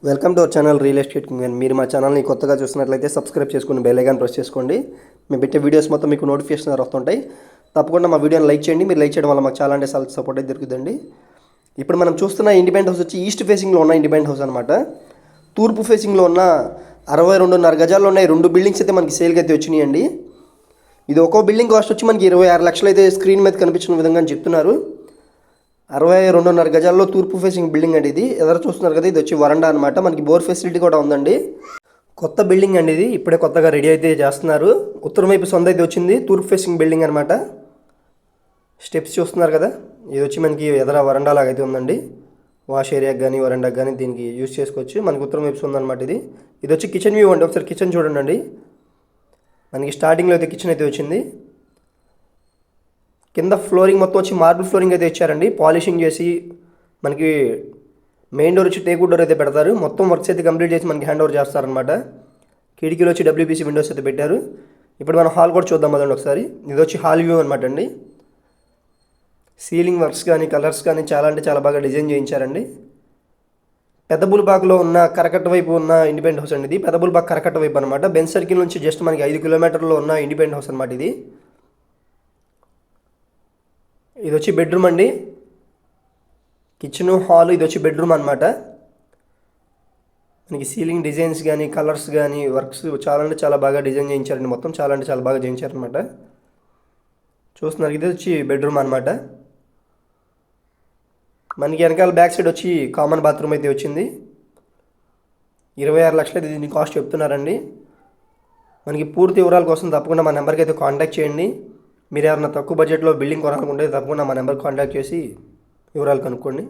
Welcome to our channel real estate king. మీరు మా ఛానల్ని కొత్తగా చూసినట్లయితే సబ్స్క్రైబ్ చేసుకుని బెల్ ఐకాన్ ప్రెస్ చేసుకోండి. మేము పెట్టే వీడియోస్ మొత్తం మీకు నోటిఫికేషన్ వస్తుంటాయి. తప్పకుండా మా వీడియోని లైక్ చేయండి. మీరు లైక్ చేయడం వల్ల మాకు చాలా అంటే చాలా సపోర్ట్ అయితే దొరుకుతుందండి. ఇప్పుడు మనం చూస్తున్న ఇండిపెండెంట్ హౌస్ వచ్చి ఈస్ట్ ఫేసింగ్లో ఉన్న ఇండిపెండెంట్ హౌస్ అనమాట. తూర్పు ఫేసింగ్లో ఉన్న 62.5 గజాల్లో ఉన్నాయి 2 బిల్డింగ్స్ అయితే మనకి సేల్కి అయితే వచ్చినాయండి. ఇది ఒక్కో బిల్డింగ్ కాస్ట్ వచ్చి మనకి 26 లక్షలు అయితే స్క్రీన్ మీద కనిపించిన విధంగా చెప్తున్నారు. 62.5 గజాల్లో తూర్పు ఫేసింగ్ బిల్డింగ్ అండి. ఇది ఎదురు చూస్తున్నారు కదా, ఇది వచ్చి వరండా అనమాట. మనకి బోర్ ఫెసిలిటీ కూడా ఉందండి. కొత్త బిల్డింగ్ అండి, ఇది ఇప్పుడే కొత్తగా రెడీ అయితే చేస్తున్నారు. ఉత్తరం వైపు సొంత అయితే వచ్చింది, తూర్పు ఫేసింగ్ బిల్డింగ్ అనమాట. స్టెప్స్ చూస్తున్నారు కదా, ఇది వచ్చి మనకి ఎదర వరండా లాగా అయితే ఉందండి. వాష్ ఏరియాకి కానీ వరండాకి కానీ దీనికి యూజ్ చేసుకోవచ్చు. మనకి ఉత్తరం వైపు ఉందన్నమాట. ఇది వచ్చి కిచెన్ వ్యూ అండి. ఒకసారి కిచెన్ చూడండి. మనకి స్టార్టింగ్లో అయితే కిచెన్ అయితే వచ్చింది. కింద ఫ్లోరింగ్ మొత్తం వచ్చి మార్బుల్ ఫ్లోరింగ్ అయితే ఇచ్చారండి. పాలిషింగ్ చేసి మనకి మెయిన్ డోర్ వచ్చి టేకు డోర్ అయితే పెడతారు. మొత్తం వర్క్స్ అయితే కంప్లీట్ చేసి మనకి హ్యాండ్ ఓవర్ చేస్తారనమాట. కిటికీలు వచ్చి WPC విండోస్ అయితే పెట్టారు. ఇప్పుడు మనం హాల్ కూడా చూద్దాం అదండి ఒకసారి. ఇది వచ్చి హాల్ వ్యూ అనమాట అండి. సీలింగ్ వర్క్స్ కానీ కలర్స్ కానీ చాలా అంటే చాలా బాగా డిజైన్ చేయించారండి. పెద్దబుల్బాగ్లో ఉన్న కరకట్ట వైపు ఉన్న ఇండిపెండెంట్ హౌస్ అండి. ఇది పెద్దబుల్బాగ్ కరకట్ట వైపు అనమాట. బెంజ్ సర్కిల్ నుంచి జస్ట్ మనకి 5 కిలోమీటర్లో ఉన్న ఇండిపెండెంట్ హౌస్ అనమాట. ఇది వచ్చి బెడ్రూమ్ అండి. కిచెన్ హాల్ ఇది వచ్చి బెడ్రూమ్ అనమాట. మనకి సీలింగ్ డిజైన్స్ కానీ కలర్స్ కానీ వర్క్స్ చాలా అంటే చాలా బాగా డిజైన్ చేయించారండి. మొత్తం చాలా అంటే చాలా బాగా చేయించారనమాట. చూస్తున్నారు, ఇది వచ్చి బెడ్రూమ్ అనమాట. మనకి వెనకాల బ్యాక్ సైడ్ వచ్చి కామన్ బాత్రూమ్ అయితే వచ్చింది. 26 లక్షలు అయితే దీని కాస్ట్ చెప్తున్నారండి. మనకి పూర్తి వివరాల కోసం తప్పకుండా మా నెంబర్కి అయితే కాంటాక్ట్ చేయండి. మీరు ఎవరైనా తక్కువ బడ్జెట్లో బిల్డింగ్ కొనాలనుకుంటే తప్పకుండా మా నెంబర్కి కాంటాక్ట్ చేసి వివరాలు కనుక్కోండి.